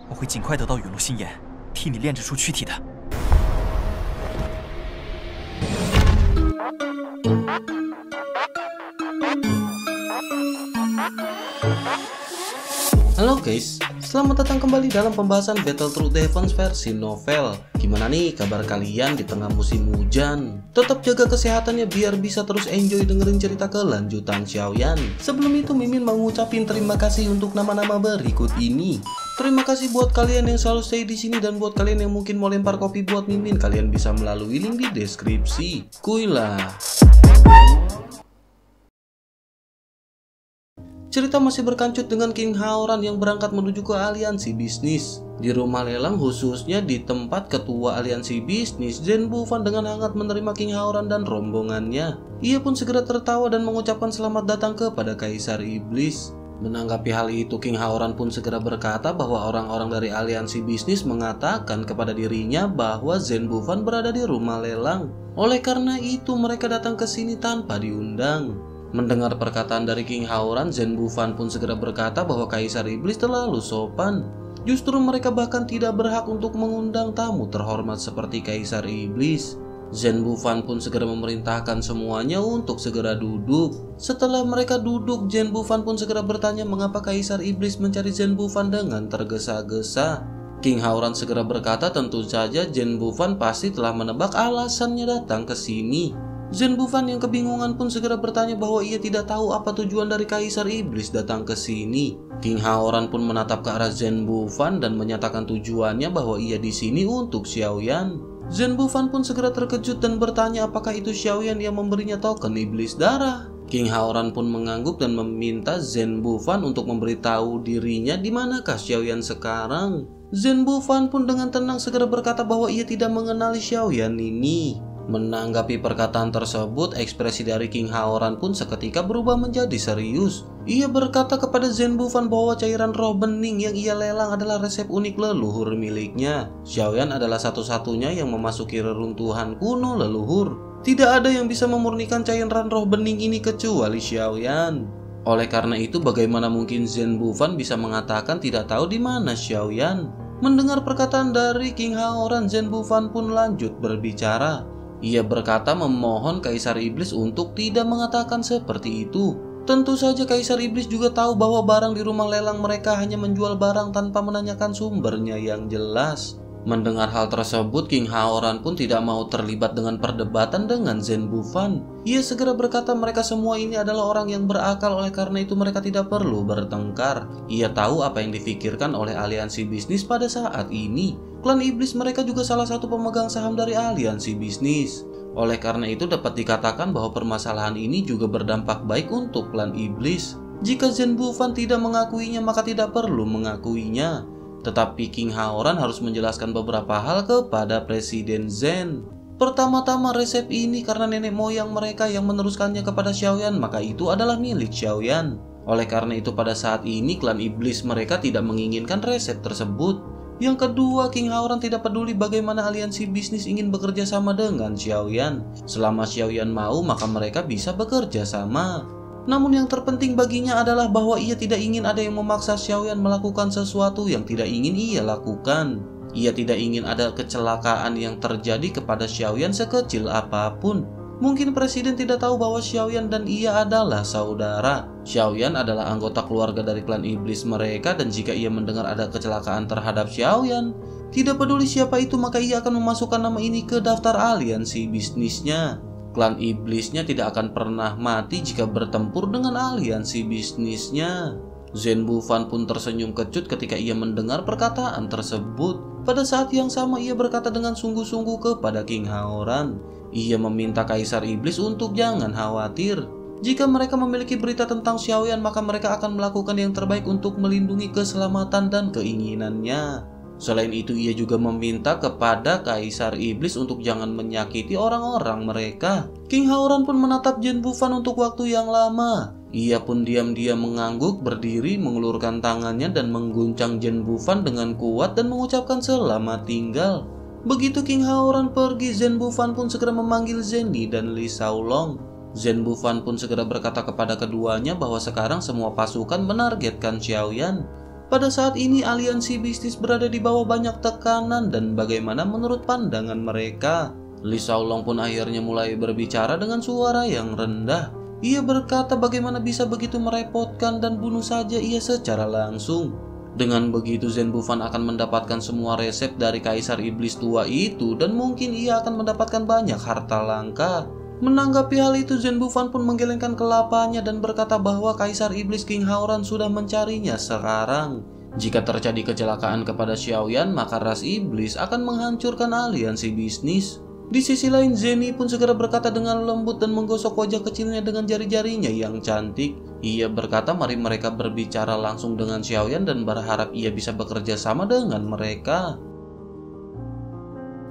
我会尽快得到陨落心炎，替你炼制出躯体的。Halo guys, selamat datang kembali dalam pembahasan Battlethrough Defense versi novel. Gimana nih kabar kalian di tengah musim hujan? Tetap jaga kesehatannya biar bisa terus enjoy dengerin cerita kelanjutan Xiaoyan. Sebelum itu Mimin mau ngucapin terima kasih untuk nama-nama berikut ini. Terima kasih buat kalian yang selalu stay di sini, dan buat kalian yang mungkin mau lempar kopi buat Mimin, kalian bisa melalui link di deskripsi. Kuilah. Cerita masih berkancut dengan King Haoran yang berangkat menuju ke aliansi bisnis. Di rumah lelang, khususnya di tempat ketua aliansi bisnis, Zhen Bufan dengan hangat menerima King Haoran dan rombongannya. Ia pun segera tertawa dan mengucapkan selamat datang kepada Kaisar Iblis. Menanggapi hal itu, King Haoran pun segera berkata bahwa orang-orang dari aliansi bisnis mengatakan kepada dirinya bahwa Zhen Bufan berada di rumah lelang. Oleh karena itu mereka datang ke sini tanpa diundang. Mendengar perkataan dari King Haoran, Zhen Bufan pun segera berkata bahwa Kaisar Iblis terlalu sopan. Justru mereka bahkan tidak berhak untuk mengundang tamu terhormat seperti Kaisar Iblis. Zhen Bufan pun segera memerintahkan semuanya untuk segera duduk. Setelah mereka duduk, Zhen Bufan pun segera bertanya mengapa Kaisar Iblis mencari Zhen Bufan dengan tergesa-gesa. King Haoran segera berkata tentu saja Zhen Bufan pasti telah menebak alasannya datang ke sini. Zhen Bufan yang kebingungan pun segera bertanya bahwa ia tidak tahu apa tujuan dari Kaisar Iblis datang ke sini. King Haoran pun menatap ke arah Zhen Bufan dan menyatakan tujuannya bahwa ia di sini untuk Xiaoyan. Zhen Bufan pun segera terkejut dan bertanya apakah itu Xiaoyan yang memberinya token iblis darah. King Haoran pun mengangguk dan meminta Zhen Bufan untuk memberitahu dirinya di manakah Xiaoyan sekarang. Zhen Bufan pun dengan tenang segera berkata bahwa ia tidak mengenali Xiaoyan ini. Menanggapi perkataan tersebut, ekspresi dari King Haoran pun seketika berubah menjadi serius. Ia berkata kepada Zhen Bufan bahwa cairan roh bening yang ia lelang adalah resep unik leluhur miliknya. Xiaoyan adalah satu-satunya yang memasuki reruntuhan kuno leluhur. Tidak ada yang bisa memurnikan cairan roh bening ini kecuali Xiaoyan. Oleh karena itu, bagaimana mungkin Zhen Bufan bisa mengatakan tidak tahu di mana Xiaoyan? Mendengar perkataan dari King Haoran, Zhen Bufan pun lanjut berbicara. Ia berkata memohon Kaisar Iblis untuk tidak mengatakan seperti itu. Tentu saja Kaisar Iblis juga tahu bahwa barang di rumah lelang mereka hanya menjual barang tanpa menanyakan sumbernya yang jelas. Mendengar hal tersebut, King Haoran pun tidak mau terlibat dengan perdebatan dengan Zhen Bufan. Ia segera berkata mereka semua ini adalah orang yang berakal, oleh karena itu mereka tidak perlu bertengkar. Ia tahu apa yang difikirkan oleh aliansi bisnis pada saat ini. Klan Iblis mereka juga salah satu pemegang saham dari aliansi bisnis. Oleh karena itu dapat dikatakan bahwa permasalahan ini juga berdampak baik untuk klan Iblis. Jika Zhen Bufan tidak mengakuinya maka tidak perlu mengakuinya. Tetapi King Haoran harus menjelaskan beberapa hal kepada Presiden Zhen. Pertama-tama, resep ini karena nenek moyang mereka yang meneruskannya kepada Xiaoyan, maka itu adalah milik Xiaoyan. Oleh karena itu pada saat ini klan Iblis mereka tidak menginginkan resep tersebut. Yang kedua, King Haoran tidak peduli bagaimana aliansi bisnis ingin bekerja sama dengan Xiaoyan. Selama Xiaoyan mau, maka mereka bisa bekerja sama. Namun yang terpenting baginya adalah bahwa ia tidak ingin ada yang memaksa Xiaoyan melakukan sesuatu yang tidak ingin ia lakukan. Ia tidak ingin ada kecelakaan yang terjadi kepada Xiaoyan sekecil apapun. Mungkin Presiden tidak tahu bahwa Xiaoyan dan ia adalah saudara. Xiaoyan adalah anggota keluarga dari klan Iblis mereka, dan jika ia mendengar ada kecelakaan terhadap Xiaoyan, tidak peduli siapa itu, maka ia akan memasukkan nama ini ke daftar aliansi bisnisnya. Klan Iblisnya tidak akan pernah mati jika bertempur dengan aliansi bisnisnya. Zhen Bufan pun tersenyum kecut ketika ia mendengar perkataan tersebut. Pada saat yang sama ia berkata dengan sungguh-sungguh kepada King Haoran. Ia meminta Kaisar Iblis untuk jangan khawatir. Jika mereka memiliki berita tentang Xiaoyan, maka mereka akan melakukan yang terbaik untuk melindungi keselamatan dan keinginannya. Selain itu, ia juga meminta kepada Kaisar Iblis untuk jangan menyakiti orang-orang mereka. King Haoran pun menatap Zhen Bufan untuk waktu yang lama. Ia pun diam-diam mengangguk, berdiri, mengulurkan tangannya dan mengguncang Zhen Bufan dengan kuat dan mengucapkan selamat tinggal. Begitu King Haoran pergi, Zhen Bufan pun segera memanggil Zhenny dan Li Shaolong. Zhen Bufan pun segera berkata kepada keduanya bahwa sekarang semua pasukan menargetkan Xiaoyan. Pada saat ini aliansi bisnis berada di bawah banyak tekanan dan bagaimana menurut pandangan mereka. Li Shaolong pun akhirnya mulai berbicara dengan suara yang rendah. Ia berkata bagaimana bisa begitu merepotkan dan bunuh saja ia secara langsung. Dengan begitu Zhen Bufan akan mendapatkan semua resep dari Kaisar Iblis tua itu dan mungkin ia akan mendapatkan banyak harta langka. Menanggapi hal itu Zhen Bufan pun menggelengkan kelapanya dan berkata bahwa Kaisar Iblis King Haoran sudah mencarinya sekarang. Jika terjadi kecelakaan kepada Xiaoyan maka ras iblis akan menghancurkan aliansi bisnis. Di sisi lain Zeni pun segera berkata dengan lembut dan menggosok wajah kecilnya dengan jari-jarinya yang cantik. Ia berkata mari mereka berbicara langsung dengan Xiaoyan dan berharap ia bisa bekerja sama dengan mereka.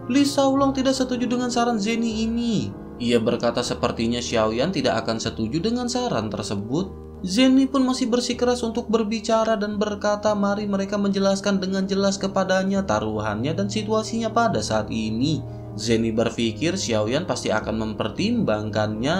Li Shaolong tidak setuju dengan saran Zeni ini. Ia berkata sepertinya Xiaoyan tidak akan setuju dengan saran tersebut. Zeni pun masih bersikeras untuk berbicara dan berkata mari mereka menjelaskan dengan jelas kepadanya taruhannya dan situasinya pada saat ini. Zeni berpikir Xiaoyan pasti akan mempertimbangkannya.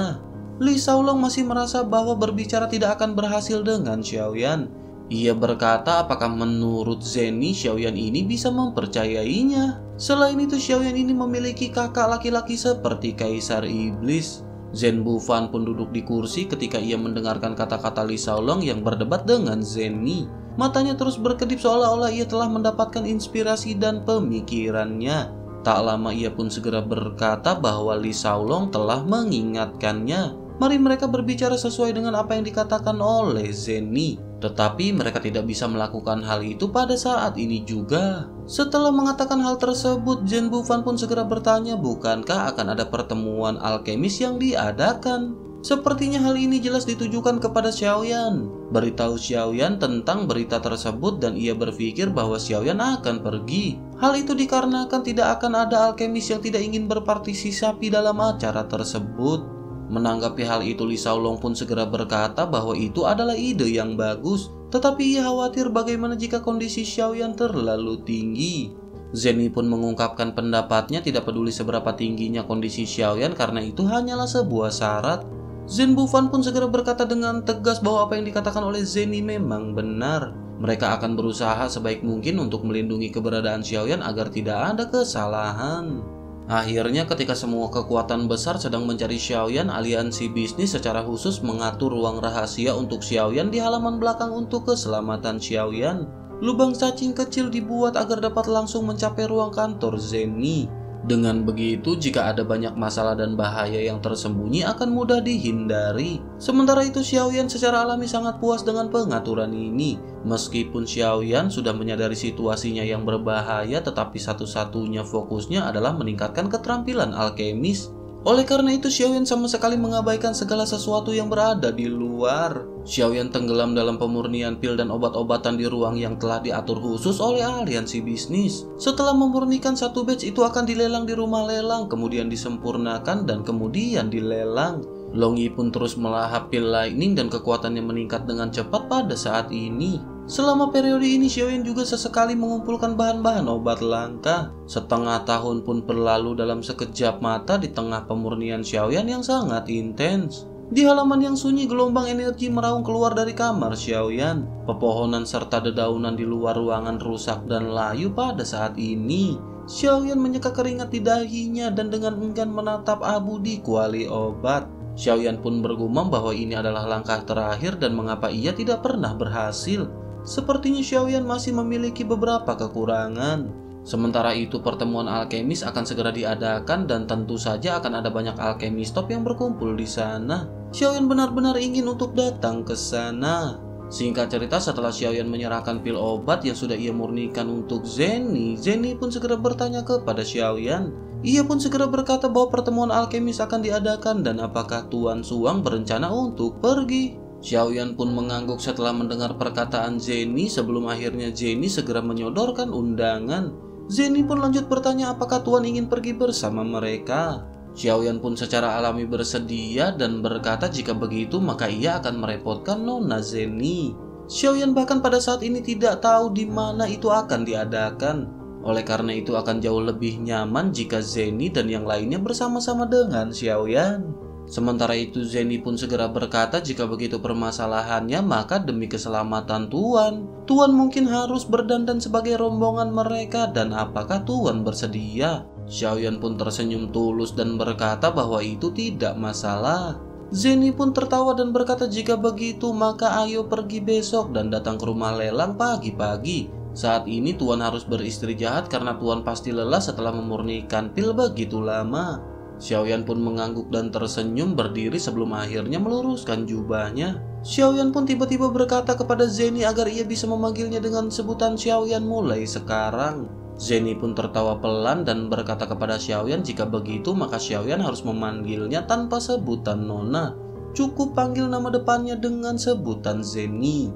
Li Shaolong masih merasa bahwa berbicara tidak akan berhasil dengan Xiaoyan. Ia berkata apakah menurut Zeni Xiaoyan ini bisa mempercayainya. Selain itu Xiaoyan ini memiliki kakak laki-laki seperti Kaisar Iblis. Zhen Bufan pun duduk di kursi ketika ia mendengarkan kata-kata Li Shaolong yang berdebat dengan Zeni. Matanya terus berkedip seolah-olah ia telah mendapatkan inspirasi dan pemikirannya. Tak lama ia pun segera berkata bahwa Li Shaolong telah mengingatkannya. Mari mereka berbicara sesuai dengan apa yang dikatakan oleh Zeni. Tetapi mereka tidak bisa melakukan hal itu pada saat ini juga. Setelah mengatakan hal tersebut, Zhen Bufan pun segera bertanya bukankah akan ada pertemuan alkemis yang diadakan. Sepertinya hal ini jelas ditujukan kepada Xiaoyan. Beritahu Xiaoyan tentang berita tersebut dan ia berpikir bahwa Xiaoyan akan pergi. Hal itu dikarenakan tidak akan ada alkemis yang tidak ingin berpartisipasi dalam acara tersebut. Menanggapi hal itu Li Shaolong pun segera berkata bahwa itu adalah ide yang bagus. Tetapi ia khawatir bagaimana jika kondisi Xiaoyan terlalu tinggi. Zeni pun mengungkapkan pendapatnya tidak peduli seberapa tingginya kondisi Xiaoyan karena itu hanyalah sebuah syarat. Zhen Bufan pun segera berkata dengan tegas bahwa apa yang dikatakan oleh Zeni memang benar. Mereka akan berusaha sebaik mungkin untuk melindungi keberadaan Xiaoyan agar tidak ada kesalahan. Akhirnya ketika semua kekuatan besar sedang mencari Xiaoyan, aliansi bisnis secara khusus mengatur ruang rahasia untuk Xiaoyan di halaman belakang untuk keselamatan Xiaoyan. Lubang cacing kecil dibuat agar dapat langsung mencapai ruang kantor Zeni. Dengan begitu, jika ada banyak masalah dan bahaya yang tersembunyi akan mudah dihindari. Sementara itu, Xiaoyan secara alami sangat puas dengan pengaturan ini. Meskipun Xiaoyan sudah menyadari situasinya yang berbahaya, tetapi satu-satunya fokusnya adalah meningkatkan keterampilan alkemis. Oleh karena itu, Xiaoyan sama sekali mengabaikan segala sesuatu yang berada di luar. Xiaoyan tenggelam dalam pemurnian pil dan obat-obatan di ruang yang telah diatur khusus oleh aliansi bisnis. Setelah memurnikan satu batch itu akan dilelang di rumah lelang, kemudian disempurnakan dan kemudian dilelang. Long Yi pun terus melahap pil lightning dan kekuatannya meningkat dengan cepat pada saat ini. Selama periode ini Xiaoyan juga sesekali mengumpulkan bahan-bahan obat langka. Setengah tahun pun berlalu dalam sekejap mata di tengah pemurnian Xiaoyan yang sangat intens. Di halaman yang sunyi gelombang energi meraung keluar dari kamar Xiaoyan. Pepohonan serta dedaunan di luar ruangan rusak dan layu pada saat ini. Xiaoyan menyeka keringat di dahinya dan dengan enggan menatap abu di kuali obat. Xiaoyan pun bergumam bahwa ini adalah langkah terakhir dan mengapa ia tidak pernah berhasil. Sepertinya Xiaoyan masih memiliki beberapa kekurangan. Sementara itu pertemuan alkemis akan segera diadakan dan tentu saja akan ada banyak alkemis top yang berkumpul di sana. Xiaoyan benar-benar ingin untuk datang ke sana. Singkat cerita, setelah Xiaoyan menyerahkan pil obat yang sudah ia murnikan untuk Zeni, Zeni pun segera bertanya kepada Xiaoyan. Ia pun segera berkata bahwa pertemuan alkemis akan diadakan dan apakah Tuan Suang berencana untuk pergi. Xiaoyan pun mengangguk setelah mendengar perkataan Zeni sebelum akhirnya Zeni segera menyodorkan undangan. Zeni pun lanjut bertanya apakah Tuan ingin pergi bersama mereka. Xiaoyan pun secara alami bersedia dan berkata jika begitu maka ia akan merepotkan Nona Zeni. Xiaoyan bahkan pada saat ini tidak tahu di mana itu akan diadakan. Oleh karena itu akan jauh lebih nyaman jika Zeni dan yang lainnya bersama-sama dengan Xiaoyan. Sementara itu Zenny pun segera berkata jika begitu permasalahannya maka demi keselamatan Tuan mungkin harus berdandan sebagai rombongan mereka dan apakah Tuan bersedia? Xiaoyan pun tersenyum tulus dan berkata bahwa itu tidak masalah. Zenny pun tertawa dan berkata jika begitu maka ayo pergi besok dan datang ke rumah lelang pagi-pagi. Saat ini Tuan harus beristirahat karena Tuan pasti lelah setelah memurnikan pil begitu lama. Xiaoyan pun mengangguk dan tersenyum berdiri sebelum akhirnya meluruskan jubahnya. Xiaoyan pun tiba-tiba berkata kepada Zenny agar ia bisa memanggilnya dengan sebutan Xiaoyan mulai sekarang. Zenny pun tertawa pelan dan berkata kepada Xiaoyan jika begitu maka Xiaoyan harus memanggilnya tanpa sebutan Nona. Cukup panggil nama depannya dengan sebutan Zenny.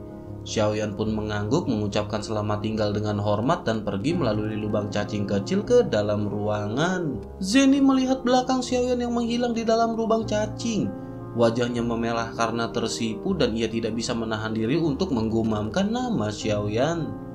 Xiaoyan pun mengangguk mengucapkan selamat tinggal dengan hormat dan pergi melalui lubang cacing kecil ke dalam ruangan. Zenny melihat belakang Xiaoyan yang menghilang di dalam lubang cacing. Wajahnya memerah karena tersipu dan ia tidak bisa menahan diri untuk menggumamkan nama Xiaoyan.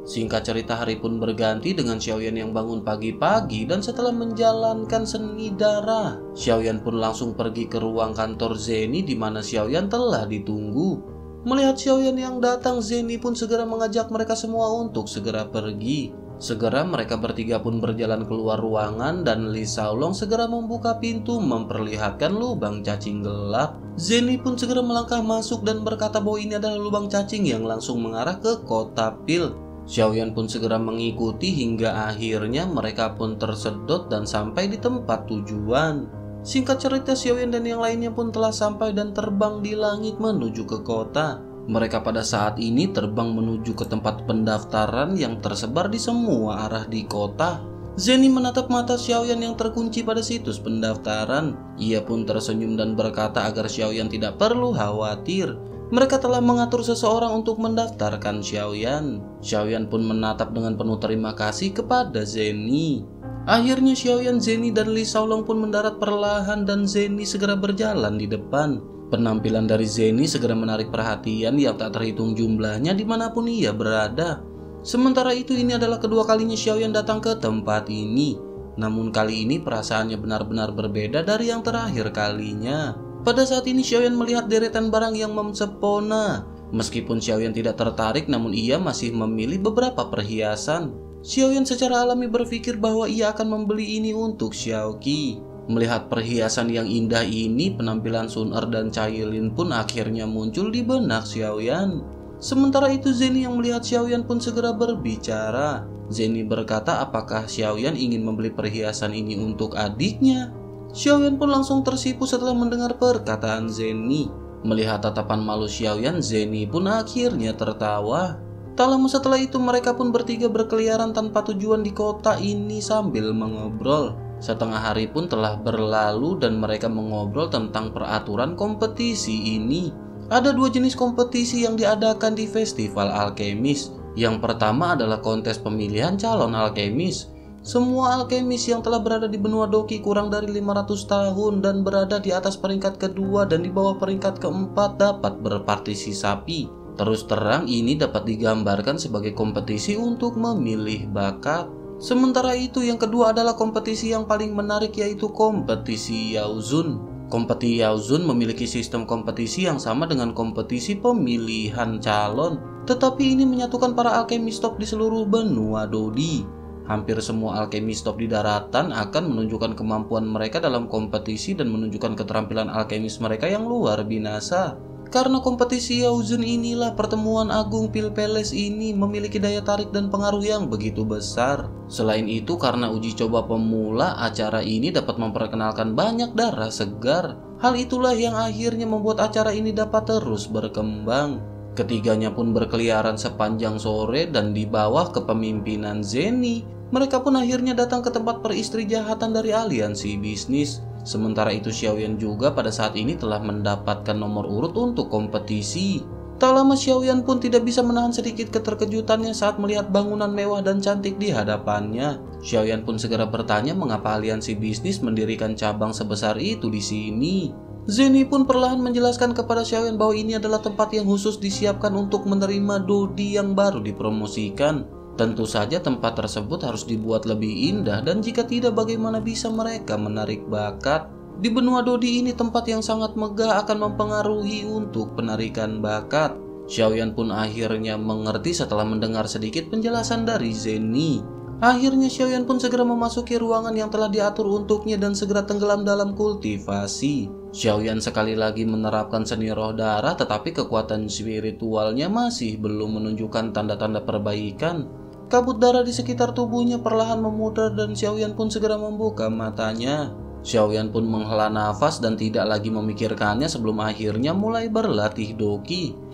Singkat cerita hari pun berganti dengan Xiaoyan yang bangun pagi-pagi dan setelah menjalankan seni darah, Xiaoyan pun langsung pergi ke ruang kantor Zenny di mana Xiaoyan telah ditunggu. Melihat Xiaoyan yang datang, Zenny pun segera mengajak mereka semua untuk segera pergi. Segera mereka bertiga pun berjalan keluar ruangan dan Li Shaolong segera membuka pintu memperlihatkan lubang cacing gelap. Zenny pun segera melangkah masuk dan berkata bahwa ini adalah lubang cacing yang langsung mengarah ke kota pil. Xiaoyan pun segera mengikuti hingga akhirnya mereka pun tersedot dan sampai di tempat tujuan. Singkat cerita Xiaoyan dan yang lainnya pun telah sampai dan terbang di langit menuju ke kota. Mereka pada saat ini terbang menuju ke tempat pendaftaran yang tersebar di semua arah di kota. Zenny menatap mata Xiaoyan yang terkunci pada situs pendaftaran. Ia pun tersenyum dan berkata agar Xiaoyan tidak perlu khawatir. Mereka telah mengatur seseorang untuk mendaftarkan Xiaoyan. Xiaoyan pun menatap dengan penuh terima kasih kepada Zenny. Akhirnya Xiaoyan, Zenny dan Li Shaolong pun mendarat perlahan dan Zenny segera berjalan di depan. Penampilan dari Zenny segera menarik perhatian yang tak terhitung jumlahnya dimanapun ia berada. Sementara itu ini adalah kedua kalinya Xiaoyan datang ke tempat ini. Namun kali ini perasaannya benar-benar berbeda dari yang terakhir kalinya. Pada saat ini Xiaoyan melihat deretan barang yang mempesona. Meskipun Xiaoyan tidak tertarik namun ia masih memilih beberapa perhiasan. Xiaoyan secara alami berpikir bahwa ia akan membeli ini untuk Xiaoqi. Melihat perhiasan yang indah ini, penampilan Sun Er dan Cailin pun akhirnya muncul di benak Xiaoyan. Sementara itu Zenny yang melihat Xiaoyan pun segera berbicara. Zenny berkata apakah Xiaoyan ingin membeli perhiasan ini untuk adiknya. Xiaoyan pun langsung tersipu setelah mendengar perkataan Zenny. Melihat tatapan malu Xiaoyan, Zenny pun akhirnya tertawa. Tak lama setelah itu mereka pun bertiga berkeliaran tanpa tujuan di kota ini sambil mengobrol. Setengah hari pun telah berlalu dan mereka mengobrol tentang peraturan kompetisi ini. Ada dua jenis kompetisi yang diadakan di Festival Alkemis. Yang pertama adalah kontes pemilihan calon alkemis. Semua alkemis yang telah berada di benua Doki kurang dari 500 tahun dan berada di atas peringkat kedua dan di bawah peringkat keempat dapat berpartisipasi. Terus terang ini dapat digambarkan sebagai kompetisi untuk memilih bakat. Sementara itu yang kedua adalah kompetisi yang paling menarik yaitu kompetisi Yaozun. Kompetisi Yaozun memiliki sistem kompetisi yang sama dengan kompetisi pemilihan calon. Tetapi ini menyatukan para alkemis top di seluruh benua Dodi. Hampir semua alkemis top di daratan akan menunjukkan kemampuan mereka dalam kompetisi dan menunjukkan keterampilan alkemis mereka yang luar binasa. Karena kompetisi Yaozun inilah pertemuan agung Pil Palace ini memiliki daya tarik dan pengaruh yang begitu besar. Selain itu karena uji coba pemula, acara ini dapat memperkenalkan banyak darah segar. Hal itulah yang akhirnya membuat acara ini dapat terus berkembang. Ketiganya pun berkeliaran sepanjang sore dan di bawah kepemimpinan Zenny. Mereka pun akhirnya datang ke tempat peristirahatan dari aliansi bisnis. Sementara itu Xiaoyan juga pada saat ini telah mendapatkan nomor urut untuk kompetisi. Tak lama Xiaoyan pun tidak bisa menahan sedikit keterkejutannya saat melihat bangunan mewah dan cantik di hadapannya. Xiaoyan pun segera bertanya mengapa aliansi bisnis mendirikan cabang sebesar itu di sini. Zenny pun perlahan menjelaskan kepada Xiaoyan bahwa ini adalah tempat yang khusus disiapkan untuk menerima Dodi yang baru dipromosikan. Tentu saja tempat tersebut harus dibuat lebih indah dan jika tidak bagaimana bisa mereka menarik bakat. Di benua Dodi ini tempat yang sangat megah akan mempengaruhi untuk penarikan bakat. Xiaoyan pun akhirnya mengerti setelah mendengar sedikit penjelasan dari Zenny. Akhirnya Xiaoyan pun segera memasuki ruangan yang telah diatur untuknya dan segera tenggelam dalam kultivasi. Xiaoyan sekali lagi menerapkan seni roh darah, tetapi kekuatan spiritualnya masih belum menunjukkan tanda-tanda perbaikan. Kabut darah di sekitar tubuhnya perlahan memudar dan Xiaoyan pun segera membuka matanya. Xiaoyan pun menghela nafas dan tidak lagi memikirkannya sebelum akhirnya mulai berlatih doki.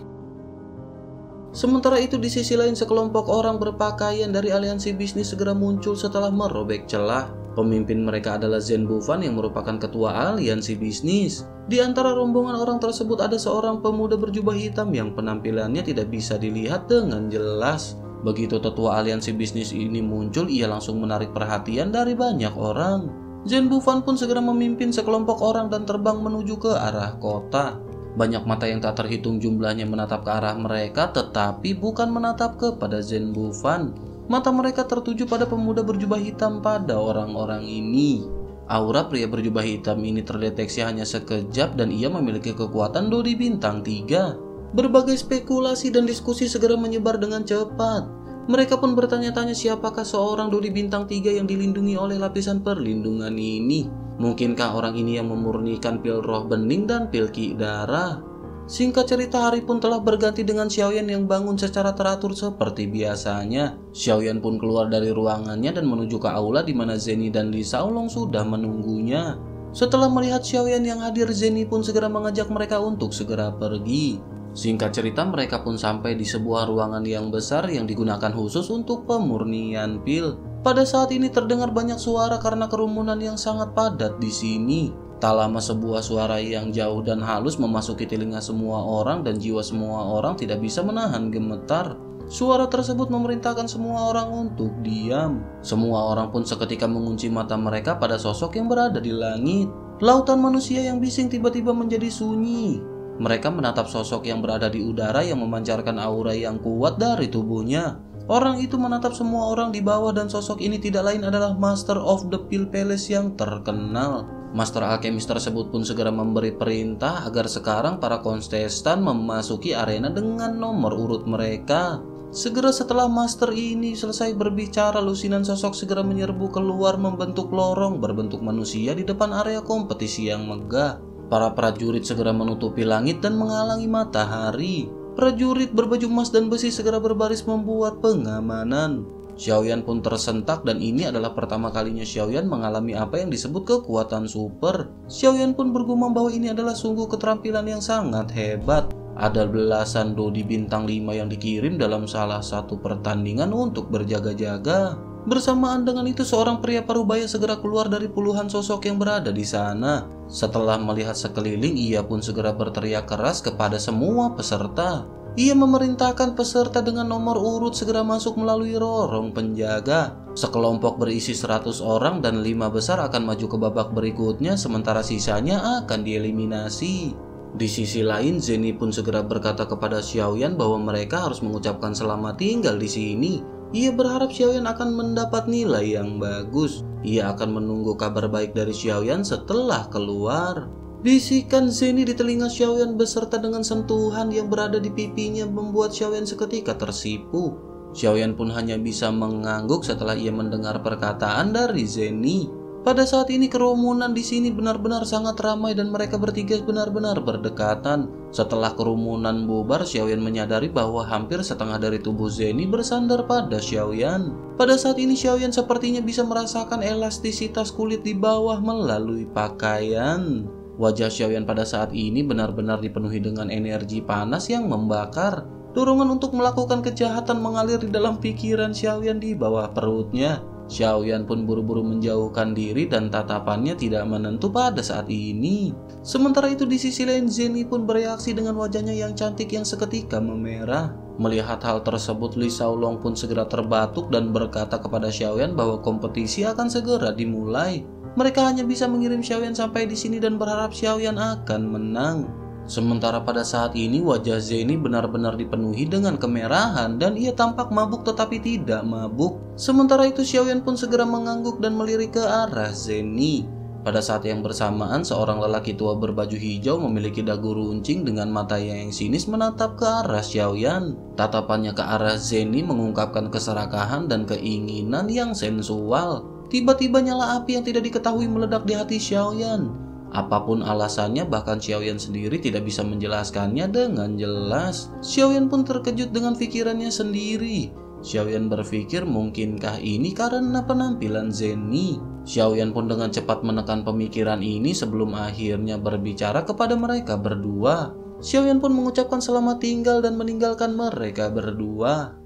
Sementara itu di sisi lain sekelompok orang berpakaian dari aliansi bisnis segera muncul setelah merobek celah. Pemimpin mereka adalah Zhen Bufan yang merupakan ketua aliansi bisnis. Di antara rombongan orang tersebut ada seorang pemuda berjubah hitam yang penampilannya tidak bisa dilihat dengan jelas. Begitu tetua aliansi bisnis ini muncul, ia langsung menarik perhatian dari banyak orang. Zhen Bufan pun segera memimpin sekelompok orang dan terbang menuju ke arah kota. Banyak mata yang tak terhitung jumlahnya menatap ke arah mereka, tetapi bukan menatap kepada Zhen Bufan. Mata mereka tertuju pada pemuda berjubah hitam pada orang-orang ini. Aura pria berjubah hitam ini terdeteksi hanya sekejap dan ia memiliki kekuatan Dodi bintang 3. Berbagai spekulasi dan diskusi segera menyebar dengan cepat. Mereka pun bertanya-tanya siapakah seorang Dodi bintang 3 yang dilindungi oleh lapisan perlindungan ini. Mungkinkah orang ini yang memurnikan pil roh bening dan pil ki darah? Singkat cerita, hari pun telah berganti dengan Xiaoyan yang bangun secara teratur seperti biasanya. Xiaoyan pun keluar dari ruangannya dan menuju ke aula di mana Zenny dan Li Shaolong sudah menunggunya. Setelah melihat Xiaoyan yang hadir, Zenny pun segera mengajak mereka untuk segera pergi. Singkat cerita, mereka pun sampai di sebuah ruangan yang besar yang digunakan khusus untuk pemurnian pil. Pada saat ini terdengar banyak suara karena kerumunan yang sangat padat di sini. Tak lama sebuah suara yang jauh dan halus memasuki telinga semua orang dan jiwa semua orang tidak bisa menahan gemetar. Suara tersebut memerintahkan semua orang untuk diam. Semua orang pun seketika mengunci mata mereka pada sosok yang berada di langit. Lautan manusia yang bising tiba-tiba menjadi sunyi. Mereka menatap sosok yang berada di udara yang memancarkan aura yang kuat dari tubuhnya. Orang itu menatap semua orang di bawah dan sosok ini tidak lain adalah Master of the Pill Palace yang terkenal. Master alkemis tersebut pun segera memberi perintah agar sekarang para kontestan memasuki arena dengan nomor urut mereka. Segera setelah master ini selesai berbicara, lusinan sosok segera menyerbu keluar membentuk lorong berbentuk manusia di depan area kompetisi yang megah. Para prajurit segera menutupi langit dan menghalangi matahari. Prajurit berbaju emas dan besi segera berbaris membuat pengamanan. Xiaoyan pun tersentak dan ini adalah pertama kalinya Xiaoyan mengalami apa yang disebut kekuatan super. Xiaoyan pun bergumam bahwa ini adalah sungguh keterampilan yang sangat hebat. Ada belasan Dodi bintang 5 yang dikirim dalam salah satu pertandingan untuk berjaga-jaga. Bersamaan dengan itu seorang pria parubaya segera keluar dari puluhan sosok yang berada di sana. Setelah melihat sekeliling, ia pun segera berteriak keras kepada semua peserta. Ia memerintahkan peserta dengan nomor urut segera masuk melalui lorong penjaga. Sekelompok berisi 100 orang dan 5 besar akan maju ke babak berikutnya, sementara sisanya akan dieliminasi. Di sisi lain, Zenny pun segera berkata kepada Xiaoyan bahwa mereka harus mengucapkan selamat tinggal di sini. Ia berharap Xiaoyan akan mendapat nilai yang bagus. Ia akan menunggu kabar baik dari Xiaoyan setelah keluar. Bisikan Zenny di telinga Xiaoyan beserta dengan sentuhan yang berada di pipinya membuat Xiaoyan seketika tersipu. Xiaoyan pun hanya bisa mengangguk setelah ia mendengar perkataan dari Zenny. Pada saat ini kerumunan di sini benar-benar sangat ramai dan mereka bertiga benar-benar berdekatan. Setelah kerumunan bubar, Xiaoyan menyadari bahwa hampir setengah dari tubuh Zenny bersandar pada Xiaoyan. Pada saat ini Xiaoyan sepertinya bisa merasakan elastisitas kulit di bawah melalui pakaian. Wajah Xiaoyan pada saat ini benar-benar dipenuhi dengan energi panas yang membakar. Dorongan untuk melakukan kejahatan mengalir di dalam pikiran Xiaoyan di bawah perutnya. Xiaoyan pun buru-buru menjauhkan diri dan tatapannya tidak menentu pada saat ini. Sementara itu di sisi lain Zenny pun bereaksi dengan wajahnya yang cantik yang seketika memerah. Melihat hal tersebut, Li Shaolong pun segera terbatuk dan berkata kepada Xiaoyan bahwa kompetisi akan segera dimulai. Mereka hanya bisa mengirim Xiaoyan sampai di sini dan berharap Xiaoyan akan menang. Sementara pada saat ini wajah Zenny benar-benar dipenuhi dengan kemerahan dan ia tampak mabuk tetapi tidak mabuk. Sementara itu Xiaoyan pun segera mengangguk dan melirik ke arah Zenny. Pada saat yang bersamaan, seorang lelaki tua berbaju hijau memiliki dagu runcing dengan mata yang sinis menatap ke arah Xiaoyan. Tatapannya ke arah Zeni mengungkapkan keserakahan dan keinginan yang sensual. Tiba-tiba nyala api yang tidak diketahui meledak di hati Xiaoyan. Apapun alasannya, bahkan Xiaoyan sendiri tidak bisa menjelaskannya dengan jelas. Xiaoyan pun terkejut dengan pikirannya sendiri. Xiaoyan berpikir mungkinkah ini karena penampilan Zeni. Xiaoyan pun dengan cepat menekan pemikiran ini sebelum akhirnya berbicara kepada mereka berdua. Xiaoyan pun mengucapkan selamat tinggal dan meninggalkan mereka berdua.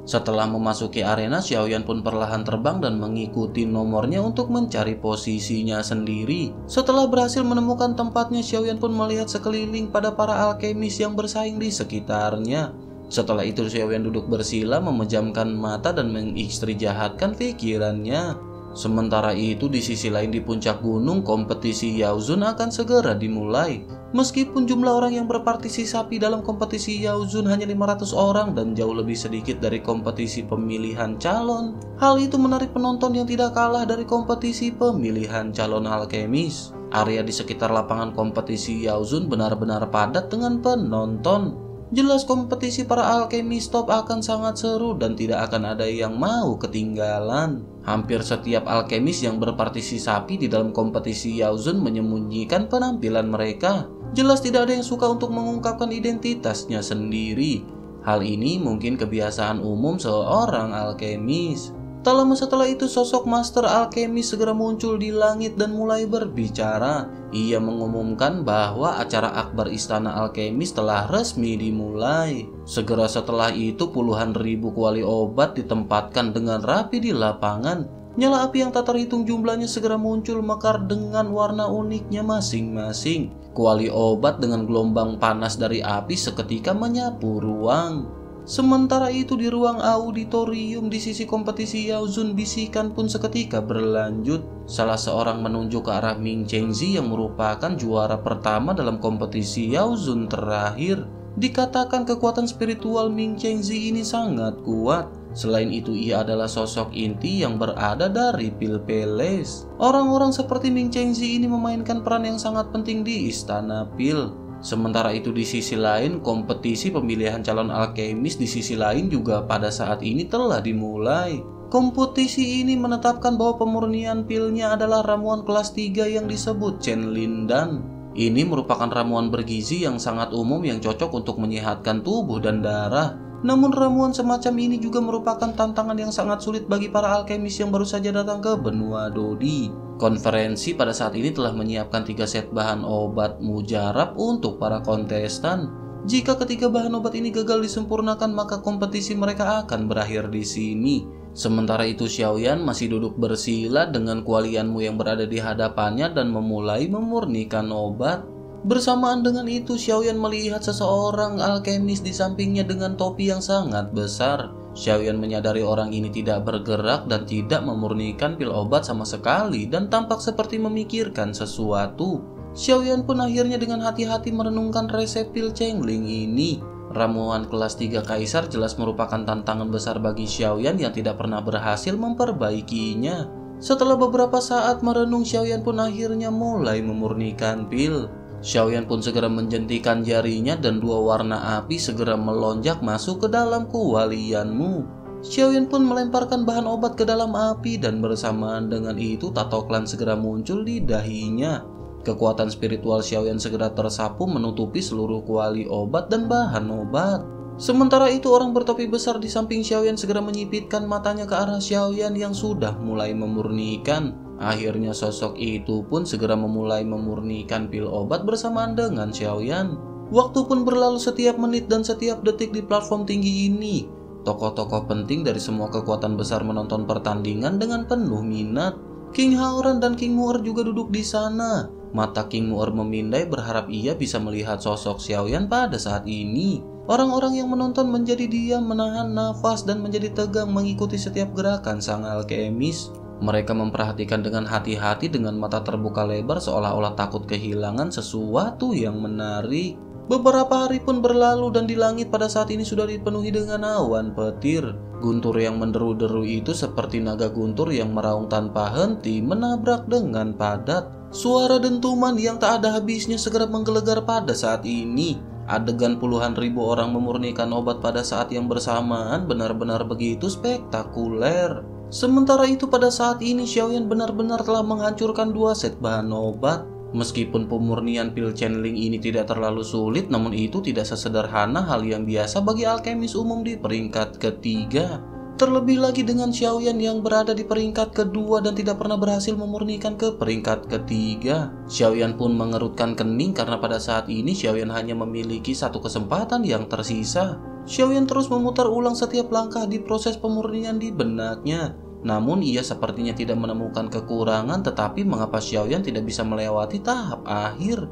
Setelah memasuki arena, Xiaoyan pun perlahan terbang dan mengikuti nomornya untuk mencari posisinya sendiri. Setelah berhasil menemukan tempatnya, Xiaoyan pun melihat sekeliling pada para alkemis yang bersaing di sekitarnya. Setelah itu Xiaoyan duduk bersila, memejamkan mata dan mengistrijahatkan pikirannya. Sementara itu di sisi lain di puncak gunung, kompetisi Yaozun akan segera dimulai. Meskipun jumlah orang yang berpartisipasi dalam kompetisi Yaozun hanya 500 orang dan jauh lebih sedikit dari kompetisi pemilihan calon, hal itu menarik penonton yang tidak kalah dari kompetisi pemilihan calon alkemis. Area di sekitar lapangan kompetisi Yaozun benar-benar padat dengan penonton. Jelas kompetisi para alkemis top akan sangat seru dan tidak akan ada yang mau ketinggalan. Hampir setiap alkemis yang berpartisipasi di dalam kompetisi Yaozun menyembunyikan penampilan mereka. Jelas tidak ada yang suka untuk mengungkapkan identitasnya sendiri. Hal ini mungkin kebiasaan umum seorang alkemis. Tak lama setelah itu sosok Master Alkemis segera muncul di langit dan mulai berbicara. Ia mengumumkan bahwa acara akbar Istana Alkemis telah resmi dimulai. Segera setelah itu puluhan ribu kuali obat ditempatkan dengan rapi di lapangan. Nyala api yang tak terhitung jumlahnya segera muncul mekar dengan warna uniknya masing-masing. Kuali obat dengan gelombang panas dari api seketika menyapu ruang. Sementara itu di ruang auditorium di sisi kompetisi Yaozun, bisikan pun seketika berlanjut. Salah seorang menunjuk ke arah Ming Chengzi yang merupakan juara pertama dalam kompetisi Yaozun terakhir. Dikatakan kekuatan spiritual Ming Chengzi ini sangat kuat. Selain itu ia adalah sosok inti yang berada dari Pil Palace. Orang-orang seperti Ming Chengzi ini memainkan peran yang sangat penting di Istana Pil. Sementara itu di sisi lain, kompetisi pemilihan calon alkemis di sisi lain juga pada saat ini telah dimulai. Kompetisi ini menetapkan bahwa pemurnian pilnya adalah ramuan kelas 3 yang disebut Chen Lindan. Ini merupakan ramuan bergizi yang sangat umum yang cocok untuk menyehatkan tubuh dan darah. Namun ramuan semacam ini juga merupakan tantangan yang sangat sulit bagi para alkemis yang baru saja datang ke benua Dodi. Konferensi pada saat ini telah menyiapkan 3 set bahan obat mujarab untuk para kontestan. Jika ketiga bahan obat ini gagal disempurnakan, maka kompetisi mereka akan berakhir di sini. Sementara itu Xiaoyan masih duduk bersila dengan kualianmu yang berada di hadapannya dan memulai memurnikan obat. Bersamaan dengan itu Xiaoyan melihat seseorang alkemis di sampingnya dengan topi yang sangat besar. Xiaoyan menyadari orang ini tidak bergerak dan tidak memurnikan pil obat sama sekali dan tampak seperti memikirkan sesuatu. Xiaoyan pun akhirnya dengan hati-hati merenungkan resep pil Chengling ini. Ramuan kelas 3 Kaisar jelas merupakan tantangan besar bagi Xiaoyan yang tidak pernah berhasil memperbaikinya. Setelah beberapa saat merenung, Xiaoyan pun akhirnya mulai memurnikan pil. Xiaoyan pun segera menjentikan jarinya dan 2 warna api segera melonjak masuk ke dalam kualianmu. Xiaoyan pun melemparkan bahan obat ke dalam api dan bersamaan dengan itu Tatoklan segera muncul di dahinya. Kekuatan spiritual Xiaoyan segera tersapu menutupi seluruh kuali obat dan bahan obat. Sementara itu orang bertopi besar di samping Xiaoyan segera menyipitkan matanya ke arah Xiaoyan yang sudah mulai memurnikan. Akhirnya sosok itu pun segera memulai memurnikan pil obat bersamaan dengan Xiaoyan. Waktu pun berlalu setiap menit dan setiap detik di platform tinggi ini. Tokoh-tokoh penting dari semua kekuatan besar menonton pertandingan dengan penuh minat. King Haoran dan King Mu'er juga duduk di sana. Mata King Mu'er memindai berharap ia bisa melihat sosok Xiaoyan pada saat ini. Orang-orang yang menonton menjadi diam, menahan nafas dan menjadi tegang mengikuti setiap gerakan sang alkemis. Mereka memperhatikan dengan hati-hati dengan mata terbuka lebar seolah-olah takut kehilangan sesuatu yang menarik. Beberapa hari pun berlalu dan di langit pada saat ini sudah dipenuhi dengan awan petir. Guntur yang menderu-deru itu seperti naga guntur yang meraung tanpa henti menabrak dengan padat. Suara dentuman yang tak ada habisnya segera menggelegar pada saat ini. Adegan puluhan ribu orang memurnikan obat pada saat yang bersamaan benar-benar begitu spektakuler. Sementara itu pada saat ini Xiaoyan benar-benar telah menghancurkan 2 set bahan obat. Meskipun pemurnian pil channeling ini tidak terlalu sulit, namun itu tidak sesederhana hal yang biasa bagi alkemis umum di peringkat ketiga. Terlebih lagi dengan Xiaoyan yang berada di peringkat kedua dan tidak pernah berhasil memurnikan ke peringkat ketiga. Xiaoyan pun mengerutkan kening karena pada saat ini Xiaoyan hanya memiliki 1 kesempatan yang tersisa. Xiaoyan terus memutar ulang setiap langkah di proses pemurnian di benaknya. Namun ia sepertinya tidak menemukan kekurangan, tetapi mengapa Xiaoyan tidak bisa melewati tahap akhir?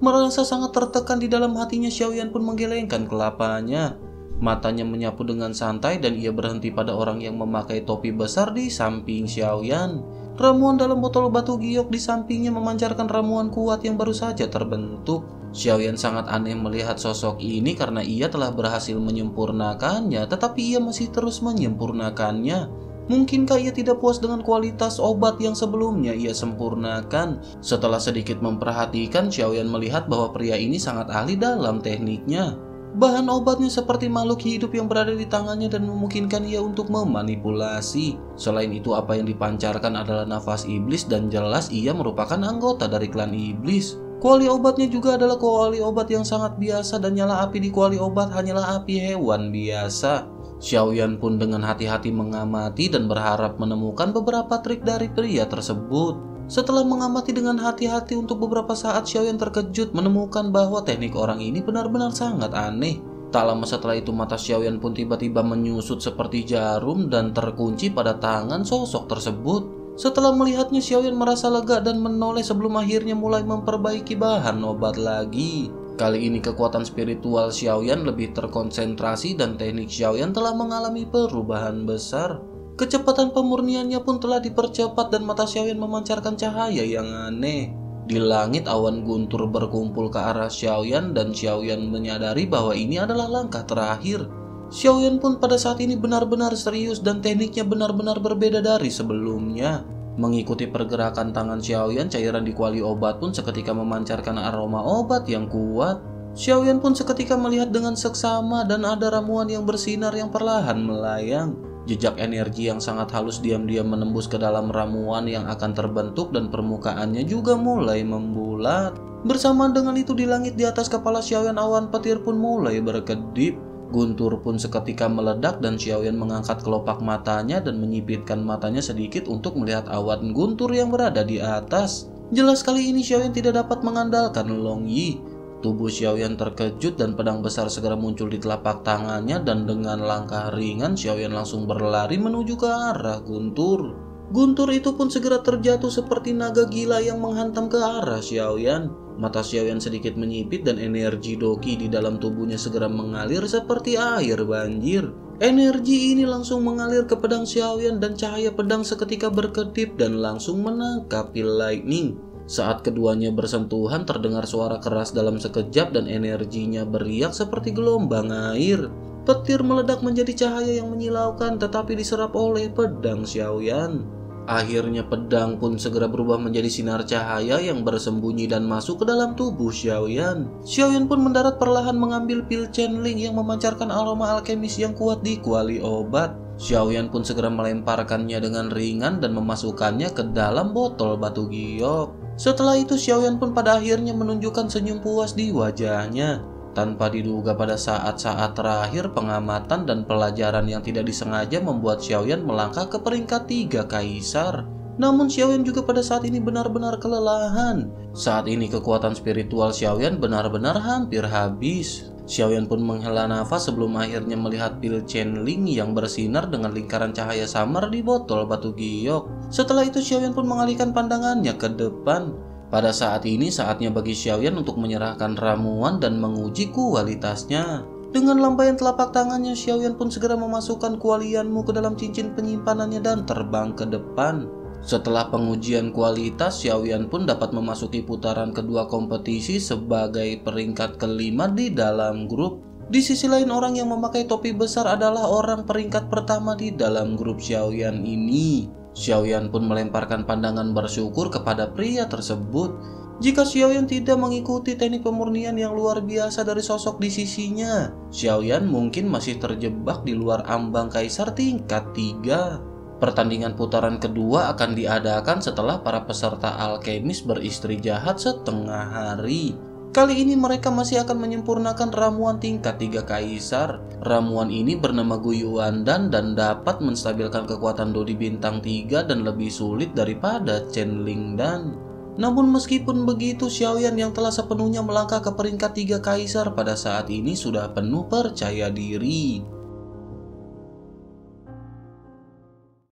Merasa sangat tertekan di dalam hatinya, Xiaoyan pun menggelengkan kelapanya. Matanya menyapu dengan santai dan ia berhenti pada orang yang memakai topi besar di samping Xiaoyan. Ramuan dalam botol batu giok di sampingnya memancarkan ramuan kuat yang baru saja terbentuk. Xiaoyan sangat aneh melihat sosok ini karena ia telah berhasil menyempurnakannya, tetapi ia masih terus menyempurnakannya. Mungkinkah ia tidak puas dengan kualitas obat yang sebelumnya ia sempurnakan? Setelah sedikit memperhatikan, Xiaoyan melihat bahwa pria ini sangat ahli dalam tekniknya. Bahan obatnya seperti makhluk hidup yang berada di tangannya dan memungkinkan ia untuk memanipulasi. Selain itu, apa yang dipancarkan adalah nafas iblis dan jelas ia merupakan anggota dari klan iblis. Kuali obatnya juga adalah kuali obat yang sangat biasa dan nyala api di kuali obat hanyalah api hewan biasa. Xiaoyan pun dengan hati-hati mengamati dan berharap menemukan beberapa trik dari pria tersebut. Setelah mengamati dengan hati-hati untuk beberapa saat, Xiaoyan terkejut menemukan bahwa teknik orang ini benar-benar sangat aneh. Tak lama setelah itu mata Xiaoyan pun tiba-tiba menyusut seperti jarum dan terkunci pada tangan sosok tersebut. Setelah melihatnya, Xiaoyan merasa lega dan menoleh sebelum akhirnya mulai memperbaiki bahan obat lagi. Kali ini kekuatan spiritual Xiaoyan lebih terkonsentrasi dan teknik Xiaoyan telah mengalami perubahan besar. Kecepatan pemurniannya pun telah dipercepat dan mata Xiaoyan memancarkan cahaya yang aneh. Di langit awan guntur berkumpul ke arah Xiaoyan dan Xiaoyan menyadari bahwa ini adalah langkah terakhir. Xiaoyan pun pada saat ini benar-benar serius dan tekniknya benar-benar berbeda dari sebelumnya. Mengikuti pergerakan tangan Xiaoyan, cairan di kuali obat pun seketika memancarkan aroma obat yang kuat. Xiaoyan pun seketika melihat dengan seksama dan ada ramuan yang bersinar yang perlahan melayang. Jejak energi yang sangat halus diam-diam menembus ke dalam ramuan yang akan terbentuk dan permukaannya juga mulai membulat. Bersamaan dengan itu di langit di atas kepala Xiaoyan awan petir pun mulai berkedip. Guntur pun seketika meledak dan Xiaoyan mengangkat kelopak matanya dan menyipitkan matanya sedikit untuk melihat awan guntur yang berada di atas. Jelas kali ini Xiaoyan tidak dapat mengandalkan Long Yi. Tubuh Xiaoyan terkejut dan pedang besar segera muncul di telapak tangannya dan dengan langkah ringan Xiaoyan langsung berlari menuju ke arah guntur. Guntur itu pun segera terjatuh seperti naga gila yang menghantam ke arah Xiaoyan. Mata Xiaoyan sedikit menyipit dan energi doki di dalam tubuhnya segera mengalir seperti air banjir. Energi ini langsung mengalir ke pedang Xiaoyan dan cahaya pedang seketika berkedip dan langsung menangkap pil lightning. Saat keduanya bersentuhan terdengar suara keras dalam sekejap dan energinya beriak seperti gelombang air. Petir meledak menjadi cahaya yang menyilaukan tetapi diserap oleh pedang Xiaoyan. Akhirnya pedang pun segera berubah menjadi sinar cahaya yang bersembunyi dan masuk ke dalam tubuh Xiaoyan. Xiaoyan pun mendarat perlahan mengambil pil channeling yang memancarkan aroma alkemis yang kuat di kuali obat. Xiaoyan pun segera melemparkannya dengan ringan dan memasukkannya ke dalam botol batu giok. Setelah itu Xiaoyan pun pada akhirnya menunjukkan senyum puas di wajahnya. Tanpa diduga pada saat-saat terakhir pengamatan dan pelajaran yang tidak disengaja membuat Xiaoyan melangkah ke peringkat 3 kaisar. Namun Xiaoyan juga pada saat ini benar-benar kelelahan. Saat ini kekuatan spiritual Xiaoyan benar-benar hampir habis. Xiaoyan pun menghela nafas sebelum akhirnya melihat pil channeling yang bersinar dengan lingkaran cahaya samar di botol batu giok. Setelah itu Xiaoyan pun mengalihkan pandangannya ke depan. Pada saat ini saatnya bagi Xiaoyan untuk menyerahkan ramuan dan menguji kualitasnya. Dengan lambaian telapak tangannya, Xiaoyan pun segera memasukkan kualianmu ke dalam cincin penyimpanannya dan terbang ke depan. Setelah pengujian kualitas, Xiaoyan pun dapat memasuki putaran kedua kompetisi sebagai peringkat kelima di dalam grup. Di sisi lain, orang yang memakai topi besar adalah orang peringkat pertama di dalam grup Xiaoyan ini. Xiaoyan pun melemparkan pandangan bersyukur kepada pria tersebut. Jika Xiaoyan tidak mengikuti teknik pemurnian yang luar biasa dari sosok di sisinya, Xiaoyan mungkin masih terjebak di luar ambang kaisar tingkat 3. Pertandingan putaran kedua akan diadakan setelah para peserta alkemis beristri jahat setengah hari. Kali ini mereka masih akan menyempurnakan ramuan tingkat 3 kaisar. Ramuan ini bernama Guyuan dan dapat menstabilkan kekuatan Dodi bintang 3 dan lebih sulit daripada Chenling Dan. Namun meskipun begitu, Xiaoyan yang telah sepenuhnya melangkah ke peringkat 3 kaisar pada saat ini sudah penuh percaya diri.